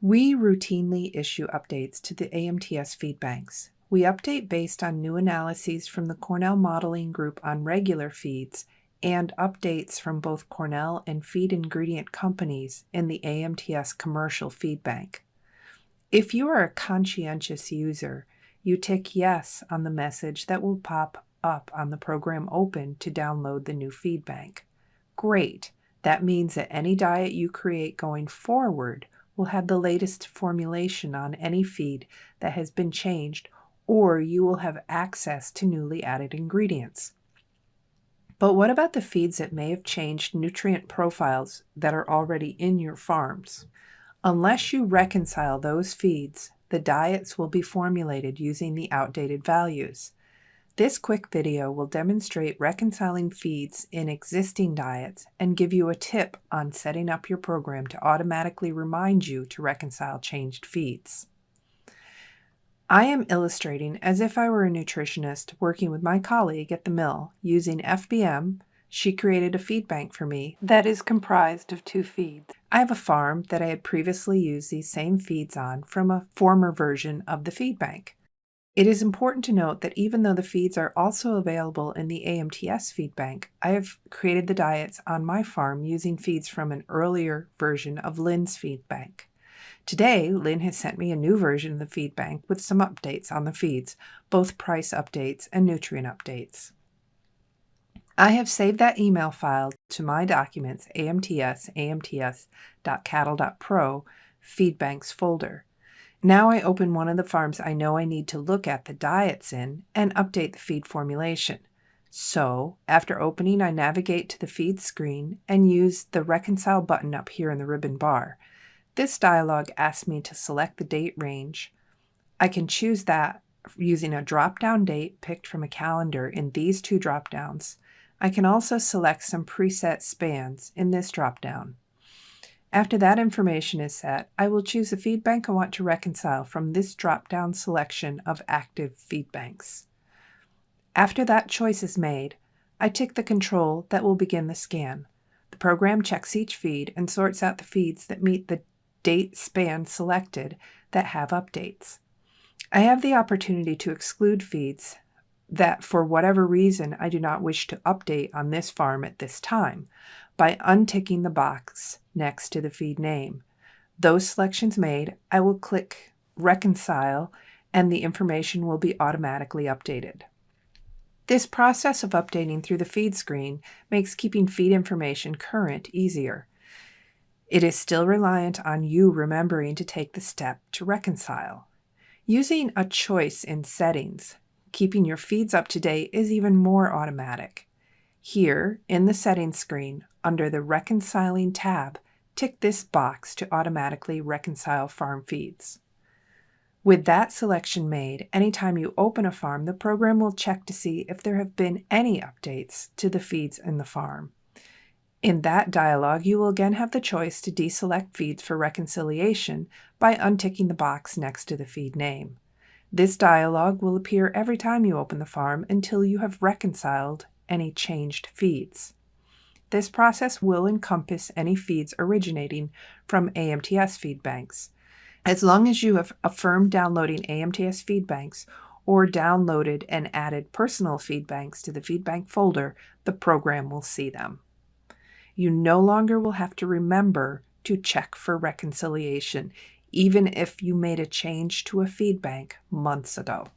We routinely issue updates to the AMTS feed banks. We update based on new analyses from the Cornell Modeling Group on regular feeds and updates from both Cornell and feed ingredient companies in the AMTS commercial feed bank. If you are a conscientious user, you tick yes on the message that will pop up on the program open to download the new feed bank. Great! That means that any diet you create going forward will have the latest formulation on any feed that has been changed, or you will have access to newly added ingredients. But what about the feeds that may have changed nutrient profiles that are already in your farms? Unless you reconcile those feeds, the diets will be formulated using the outdated values. This quick video will demonstrate reconciling feeds in existing diets and give you a tip on setting up your program to automatically remind you to reconcile changed feeds. I am illustrating as if I were a nutritionist working with my colleague at the mill. Using FBM, she created a feed bank for me that is comprised of 2 feeds. I have a farm that I had previously used these same feeds on from a former version of the feed bank. It is important to note that even though the feeds are also available in the AMTS feed bank, I have created the diets on my farm using feeds from an earlier version of Lynn's feed bank. Today, Lynn has sent me a new version of the feed bank with some updates on the feeds, both price updates and nutrient updates. I have saved that email file to my documents amts.cattle.pro feedbanks folder. Now I open one of the farms I know I need to look at the diets in and update the feed formulation. So, after opening, I navigate to the feed screen and use the Reconcile button up here in the ribbon bar. This dialog asks me to select the date range. I can choose that using a drop-down date picked from a calendar in these 2 drop-downs. I can also select some preset spans in this drop-down. After that information is set, I will choose the feed bank I want to reconcile from this drop-down selection of active feed banks. After that choice is made, I tick the control that will begin the scan. The program checks each feed and sorts out the feeds that meet the date span selected that have updates. I have the opportunity to exclude feeds that for whatever reason I do not wish to update on this farm at this time by unticking the box next to the feed name. Those selections made, I will click Reconcile and the information will be automatically updated. This process of updating through the feed screen makes keeping feed information current easier. It is still reliant on you remembering to take the step to reconcile. Using a choice in settings, keeping your feeds up to date is even more automatic. Here, in the settings screen, under the Reconciling tab, tick this box to automatically reconcile farm feeds. With that selection made, anytime you open a farm, the program will check to see if there have been any updates to the feeds in the farm. In that dialog, you will again have the choice to deselect feeds for reconciliation by unticking the box next to the feed name. This dialog will appear every time you open the farm until you have reconciled any changed feeds. This process will encompass any feeds originating from AMTS feed banks. As long as you have affirmed downloading AMTS feed banks or downloaded and added personal feed banks to the feed bank folder, the program will see them. You no longer will have to remember to check for reconciliation, even if you made a change to a feed bank months ago.